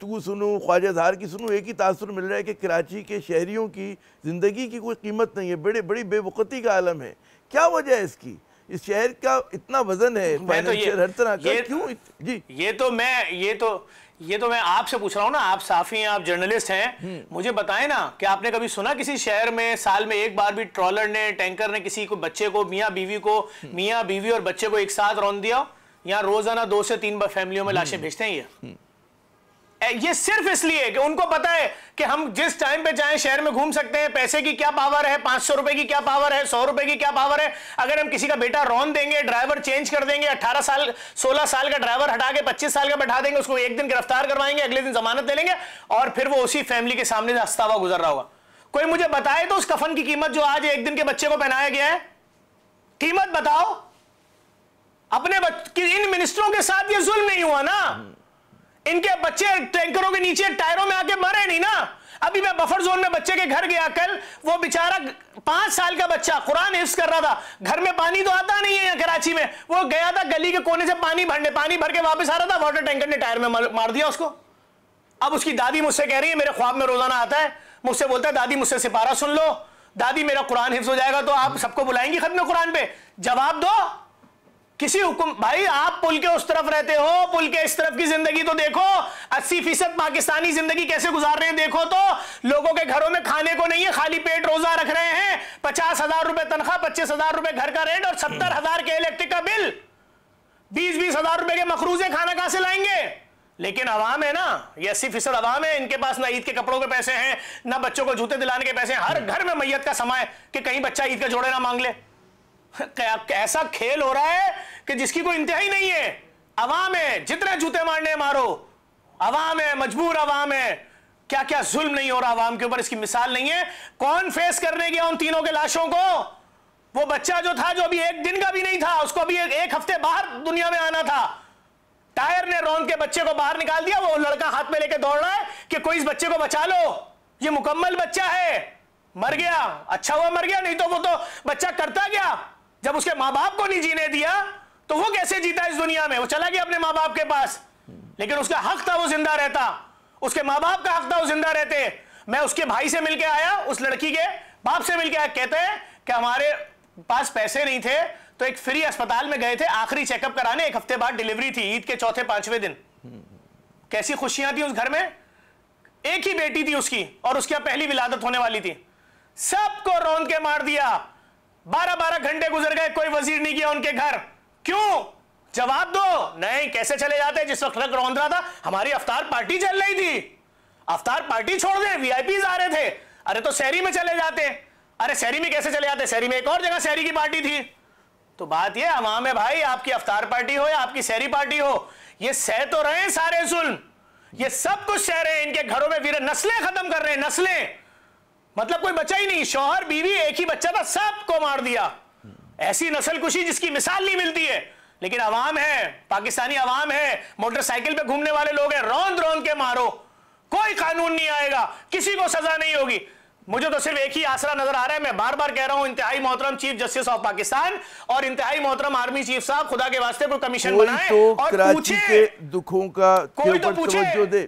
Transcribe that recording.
गुफ्तगू सुनूं, ख्वाजा ज़हार की सुनूं, एक ही तासुर मिल रहा है कि कराची के शहरियों की ज़िंदगी की कोई कीमत नहीं है, बड़ी बेवकूफ़ी का आलम है। क्या वजह है इसकी? इस शहर का इतना वजन है फाइनेंशियल हर तरह का, क्यों? जी, ये तो मैं आपसे पूछ रहा हूँ ना, आप साफी हैं, आप जर्नलिस्ट हैं, मुझे बताएं ना कि आपने कभी सुना किसी शहर में साल में एक बार भी ट्रॉलर ने, टैंकर ने किसी को, बच्चे को, मियाँ बीवी और बच्चे को एक साथ रौंद दिया? यहाँ रोजाना 2 से 3 फैमिलियों में लाशें भेजते हैं ये सिर्फ इसलिए कि उनको पता है कि हम जिस टाइम पे चाहे शहर में घूम सकते हैं। पैसे की क्या पावर है, 500 रुपए की क्या पावर है, 100 रुपए की क्या पावर है। अगर हम किसी का बेटा रौंद देंगे, ड्राइवर चेंज कर देंगे, 16 साल का ड्राइवर हटा के 25 साल का बैठा देंगे, उसको एक दिन गिरफ्तार करवाएंगे, अगले दिन जमानत ले लेंगे और फिर वो उसी फैमिली के सामने से हंसता हुआ गुजर रहा होगा। कोई मुझे बताए तो उस कफन की कीमत जो आज एक दिन के बच्चे को पहनाया गया है, कीमत बताओ। अपने इन मिनिस्टरों के साथ ये जुल्म नहीं हुआ ना? इनके बच्चे टैंकरों के नीचे टायरों में आके मरे नहीं ना? अभी मैं बफर जोन में बच्चे के घर गया कल, वो बेचारा 5 साल का बच्चा कुरान हिफ्ज कर रहा था, घर में पानी तो आता नहीं है यहाँ कराची में, वो गया था गली के कोने से पानी भर के वापस आ रहा था, वाटर टैंकर ने टायर में मार दिया उसको। अब उसकी दादी मुझसे कह रही है, मेरे ख्वाब में रोजाना आता है, मुझसे बोलता है दादी मुझसे सिपारा सुन लो, दादी मेरा कुरान हिफ्ज हो जाएगा तो आप सबको बुलाएंगी खत्म कुरान पे? जवाब दो किसी हुक्म। भाई आप पुल के उस तरफ रहते हो, पुल के इस तरफ की जिंदगी तो देखो। 80% पाकिस्तानी जिंदगी कैसे गुजार रहे हैं देखो तो। लोगों के घरों में खाने को नहीं है, खाली पेट रोजा रख रहे हैं। 50,000 रुपए तनख्वाह, 25,000 रुपए घर का रेंट और 70,000 के इलेक्ट्रिक का बिल। 20-20 हजार रुपए के मखरूजे खाना कहां से लाएंगे? लेकिन अवाम है ना, ये 80% अवाम है, इनके पास ना ईद के कपड़ों के पैसे हैं, ना बच्चों को जूते दिलाने के पैसे हैं। हर घर में मैयत का समय है कि कहीं बच्चा ईद के जोड़े ना मांग ले। ऐसा खेल हो रहा है कि जिसकी कोई इंतहा नहीं है। अवाम है, जितने जूते मारने मारो, अवाम है, मजबूर अवाम है। क्या क्या जुल्म नहीं हो रहा अवाम के ऊपर, इसकी मिसाल नहीं है। कौन फेस करने गया उन तीनों के लाशों को? वो बच्चा जो था, जो अभी एक दिन का भी नहीं था, उसको अभी एक हफ्ते बाहर दुनिया में आना था, टायर ने रौंद के बच्चे को बाहर निकाल दिया। वो लड़का हाथ में लेके दौड़ रहा है कि कोई इस बच्चे को बचा लो, ये मुकम्मल बच्चा है। मर गया, अच्छा हुआ मर गया, नहीं तो वो तो बच्चा करता क्या? जब उसके माँ बाप को नहीं जीने दिया तो वो कैसे जीता इस दुनिया में? वो चला गया अपने माँ बाप के पास, लेकिन उसका हक था वो जिंदा रहता, उसके माँ बाप का हक था वो जिंदा रहते। मैं उसके भाई से मिलके आया, उस लड़की के बाप से मिलके आया, कहते हैं कि हमारे पास पैसे नहीं थे तो एक फ्री अस्पताल में गए थे आखिरी चेकअप कराने, 1 हफ्ते बाद डिलीवरी थी, ईद के चौथे 5वें दिन। कैसी खुशियां थी उस घर में। एक ही बेटी थी उसकी और उसकी पहली विलादत होने वाली थी। सबको रौंद के मार दिया। 12-12 घंटे गुजर गए, कोई वजीर नहीं गया उनके घर। क्यों? जवाब दो। नहीं, कैसे चले जाते? जिस वक्त ट्रक रौंद रहा था हमारी अफ्तार पार्टी चल रही थी, अफ्तार पार्टी छोड़ दे, वीआईपीज आ रहे थे, अरे तो शहरी में चले जाते। अरे शहरी में कैसे चले जाते? शहरी में एक और जगह शहरी की पार्टी थी। तो बात ये अवाम है भाई, आपकी अफ्तार पार्टी हो या आपकी शहरी पार्टी हो, ये सह तो रहे हैं सारे जुल्म, ये सब कुछ सह रहे हैं। इनके घरों में वीर नस्लें खत्म कर रहे हैं, नस्लें, मतलब कोई बचा ही नहीं। शौहर बीवी एक ही बच्चा था, सबको मार दिया। ऐसी नस्ल कुशी जिसकी मिसाल नहीं मिलती है। लेकिन अवाम है, पाकिस्तानी अवाम है, मोटरसाइकिल पे घूमने वाले लोग हैं, रौंद रौंद के मारो, कोई कानून नहीं आएगा, किसी को सजा नहीं होगी। मुझे तो सिर्फ एक ही आसरा नजर आ रहा है। मैं बार बार कह रहा हूं, इंतहाई मोहतरम चीफ जस्टिस ऑफ पाकिस्तान और इंतहाई मोहतरम आर्मी चीफ साहब, खुदा के वास्ते कोई कमीशन बनाए तो और कराची पूछे, के दुखों का कोई तो पूछे, तवज्जो दे।